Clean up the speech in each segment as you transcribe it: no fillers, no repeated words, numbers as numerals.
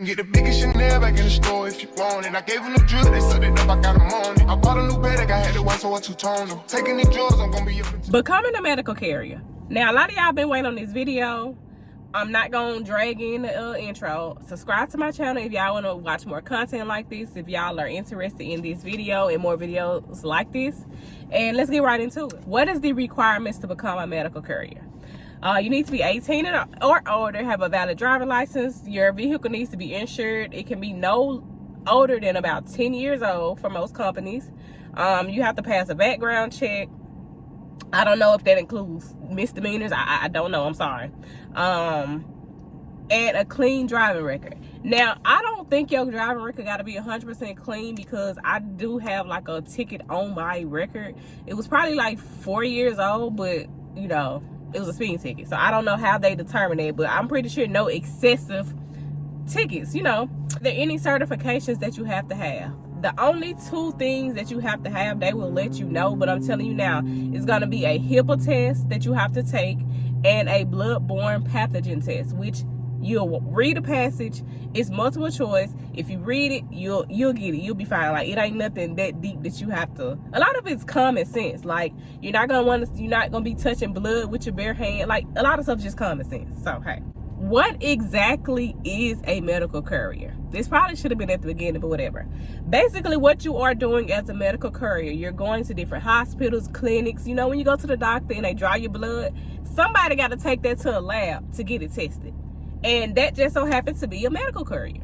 Get the biggest Chanel back in the store if you want it. I gave them the drill, they sucked it up, I got them on it. I bought a new bag, I had to watch so I two-tone them. Taking these drugs, I'm gonna be up. Becoming a medical carrier. Now, a lot of y'all been waiting on this video. I'm not gonna drag in the intro. Subscribe to my channel if y'all want to watch more content like this, if y'all are interested in this video and more videos like this. And let's get right into it. What is the requirements to become a medical courier? You need to be 18 or older, have a valid driver license. Your vehicle needs to be insured. It can be no older than about 10 years old for most companies. You have to pass a background check. I don't know if that includes misdemeanors. I don't know. I'm sorry. And a clean driving record. Now, I don't think your driving record got to be 100% clean, because I do have like a ticket on my record. It was probably like 4 years old, but you know, it was a speeding ticket. So I don't know how they determine it, but I'm pretty sure no excessive tickets, you know. Are there any certifications that you have to have? The only two things that you have to have, they will let you know, but I'm telling you now, it's going to be a HIPAA test that you have to take and a blood-borne pathogen test, which you'll read a passage. It's multiple choice. If you read it, you'll get it. You'll be fine. Like, it ain't nothing that deep that you have to. A lot of it's common sense. Like, you're not gonna be touching blood with your bare hand. Like, a lot of stuff's just common sense. So hey, what exactly is a medical courier? This probably should have been at the beginning, but whatever. Basically, what you are doing as a medical courier, you're going to different hospitals, clinics. You know, when you go to the doctor and they draw your blood, somebody got to take that to a lab to get it tested. And that just so happens to be a medical courier.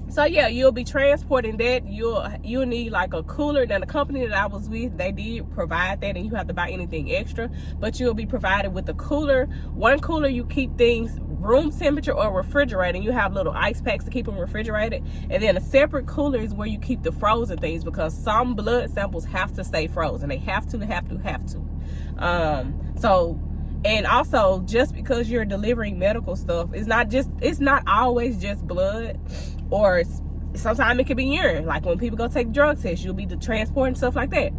So yeah, you'll be transporting that. You'll need like a cooler. Now, the company that I was with, they did provide that, and you have to buy anything extra, but you'll be provided with a cooler. One cooler, you keep things room temperature or refrigerated. You have little ice packs to keep them refrigerated, and then a separate cooler is where you keep the frozen things, because some blood samples have to stay frozen. They have to. And also, just because you're delivering medical stuff, it's not always just blood, or sometimes it could be urine. Like when people go take drug tests, you'll be transporting stuff like that.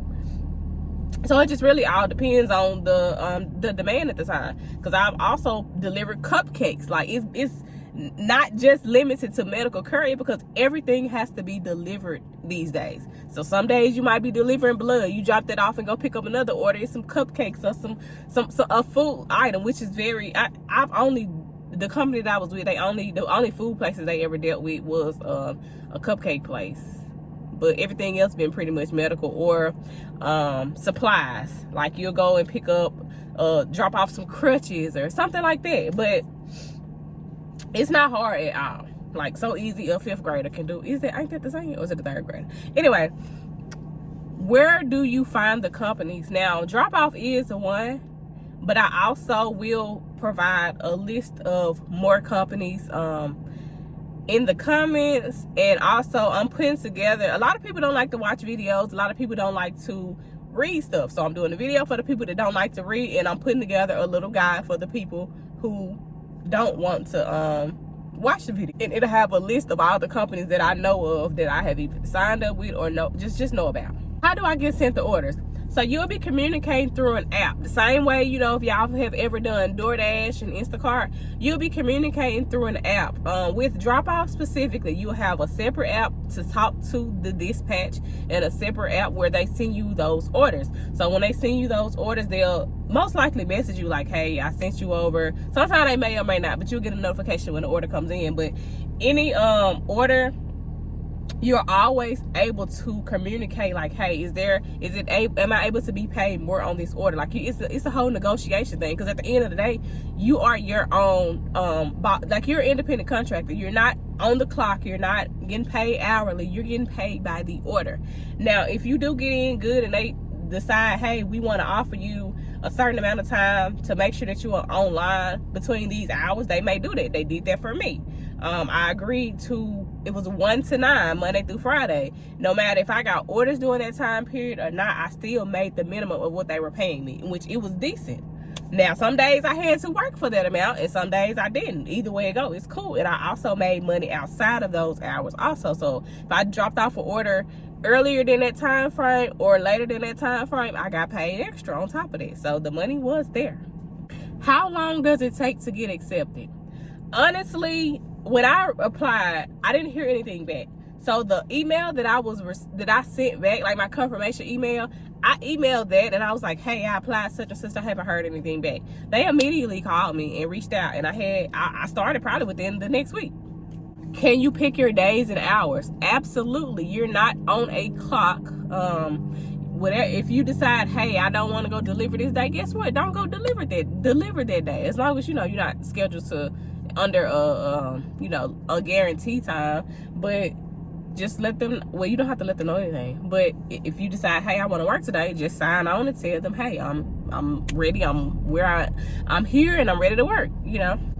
So it just really all depends on the demand at the time. Because I've also delivered cupcakes. Like it's not just limited to medical courier, because everything has to be delivered these days. So some days you might be delivering blood. You drop that off and go pick up another order. It's some cupcakes or a food item, which is very. The company that I was with, the only food places they ever dealt with was a cupcake place. But everything else been pretty much medical or supplies. Like you'll go and pick up, drop off some crutches or something like that. But it's not hard at all. Like, so easy a 5th grader can do. Ain't that the same? Or is it the 3rd grader? Anyway, where do you find the companies? Now, drop off is the one, but I also will provide a list of more companies in the comments. And also, I'm putting together, a lot of people don't like to watch videos. A lot of people don't like to read stuff. So I'm doing a video for the people that don't like to read, and I'm putting together a little guide for the people who don't want to watch the video. And it'll have a list of all the companies that I know of, that I have either signed up with or just know about. How do I get sent the orders? So you'll be communicating through an app. The same way, you know, if y'all have ever done DoorDash and Instacart, you'll be communicating through an app. With drop-off specifically, you'll have a separate app to talk to the dispatch, and a separate app where they send you those orders. So when they send you those orders, they'll most likely message you like, hey, I sent you over. Sometimes they may or may not, but you'll get a notification when the order comes in. But any order, you're always able to communicate like, hey, am I able to be paid more on this order? Like, it's a whole negotiation thing, because at the end of the day, you are your own like, you're an independent contractor. You're not on the clock. You're not getting paid hourly. You're getting paid by the order. Now, if you do get in good and they decide, hey, we want to offer you a certain amount of time to make sure that you are online between these hours, they may do that. They did that for me. I agreed to, it was 1 to 9, Monday through Friday. No matter if I got orders during that time period or not, I still made the minimum of what they were paying me, which it was decent. Now, some days I had to work for that amount, and some days I didn't. Either way it go, it's cool. And I also made money outside of those hours also. So if I dropped off an order earlier than that time frame or later than that time frame, I got paid extra on top of that. So the money was there. How long does it take to get accepted? Honestly, when I applied, I didn't hear anything back. So the email that I sent back, like my confirmation email, I emailed that and I was like, hey, I applied such and such. I haven't heard anything back. They immediately called me and reached out, and I started probably within the next week. Can you pick your days and hours? Absolutely. You're not on a clock. Whatever, if you decide, hey, I don't want to go deliver this day, guess what? Don't go deliver that day. As long as you're not scheduled to under a guarantee time. But just let them, well, you don't have to let them know anything. But if you decide, hey, I want to work today, just sign on and tell them, hey, I'm ready. I'm here and I'm ready to work.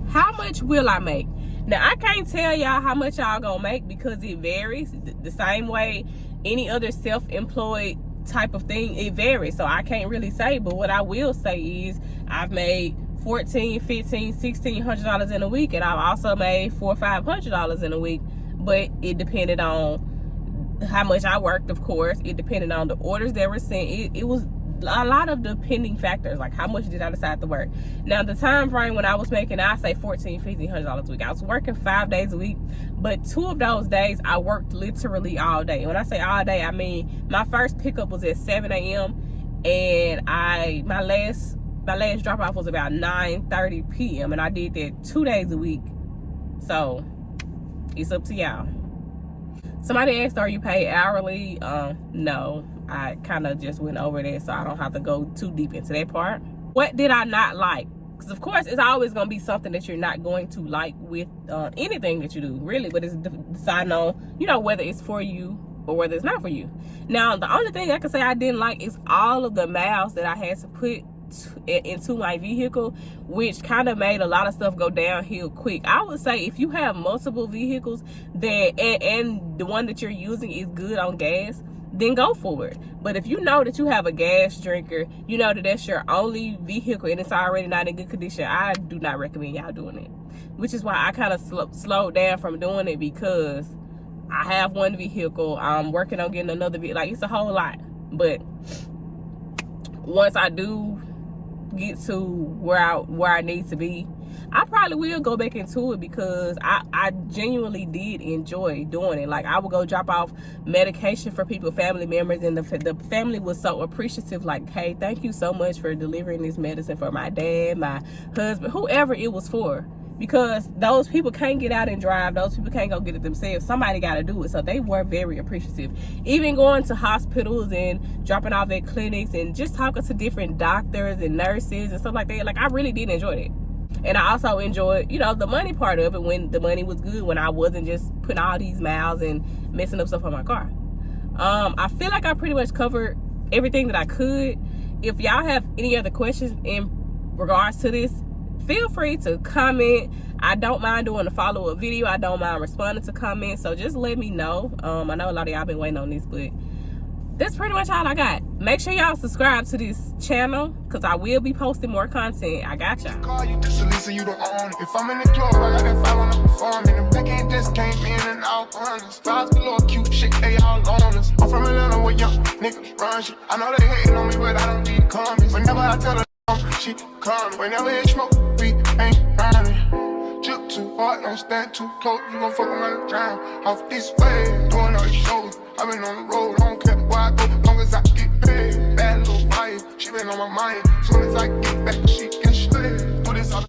How much will I make? Now, I can't tell y'all how much y'all gonna make because it varies. The same way any other self-employed type of thing, it varies. So I can't really say, but what I will say is I've made $1,400, $1,500, $1,600 in a week, and I've also made $400 or $500 in a week. But it depended on how much I worked, of course. It depended on the orders that were sent. It was a lot of depending factors, like how much did I decide to work. Now, the time frame when I was making, I say $1,400, $1,500 a week. I was working 5 days a week, but 2 of those days I worked literally all day. When I say all day, I mean my first pickup was at 7 a.m. and my last drop off was about 9:30 p.m. and I did that 2 days a week. So it's up to y'all. Somebody asked, are you paid hourly? No, I kind of just went over that, so I don't have to go too deep into that part. What did I not like? Because of course it's always going to be something that you're not going to like with anything that you do, really, but it's deciding on, whether it's for you or whether it's not for you. Now, the only thing I can say I didn't like is all of the miles that I had to put into my vehicle, which kind of made a lot of stuff go downhill quick. I would say if you have multiple vehicles that and the one that you're using is good on gas, then go for it. But if you know that you have a gas drinker, you know that that's your only vehicle and it's already not in good condition, I do not recommend y'all doing it. Which is why I kind of slowed down from doing it, because I have one vehicle, I'm working on getting another vehicle. Like, it's a whole lot. But once I do get to where I need to be, I probably will go back into it, because I genuinely did enjoy doing it. Like, I would go drop off medication for people, family members, and the family was so appreciative. Like, hey, thank you so much for delivering this medicine for my dad, my husband, whoever it was for. Because those people can't get out and drive. Those people can't go get it themselves. Somebody got to do it. So they were very appreciative. Even going to hospitals and dropping off at clinics and just talking to different doctors and nurses and stuff like that. Like, I really did enjoy it. And I also enjoyed, the money part of it, when the money was good, when I wasn't just putting all these miles and messing up stuff on my car. I feel like I pretty much covered everything that I could. If y'all have any other questions in regards to this, feel free to comment. I don't mind doing a follow-up video. I don't mind responding to comments. So just let me know. I know a lot of y'all been waiting on this, but that's pretty much all I got. Make sure y'all subscribe to this channel, because I will be posting more content. I got y'all. Call you just Lisa, you don't own it. If I'm in the club, I got that 5 on the perform. And the back end just came in and out honest. Vibes below cute shit, they all on us. I'm from Atlanta where young niggas run shit. I know they hating on me, but I don't need comments. Whenever I tell her she come, whenever it smoke, we ain't running. Drip too hard, don't stand too close. You gon' fuck around and drown off this way. Doing all these shows, I been on the road. I don't care where I go, long as I get paid. Bad little fire, she been on my mind. Soon as I get back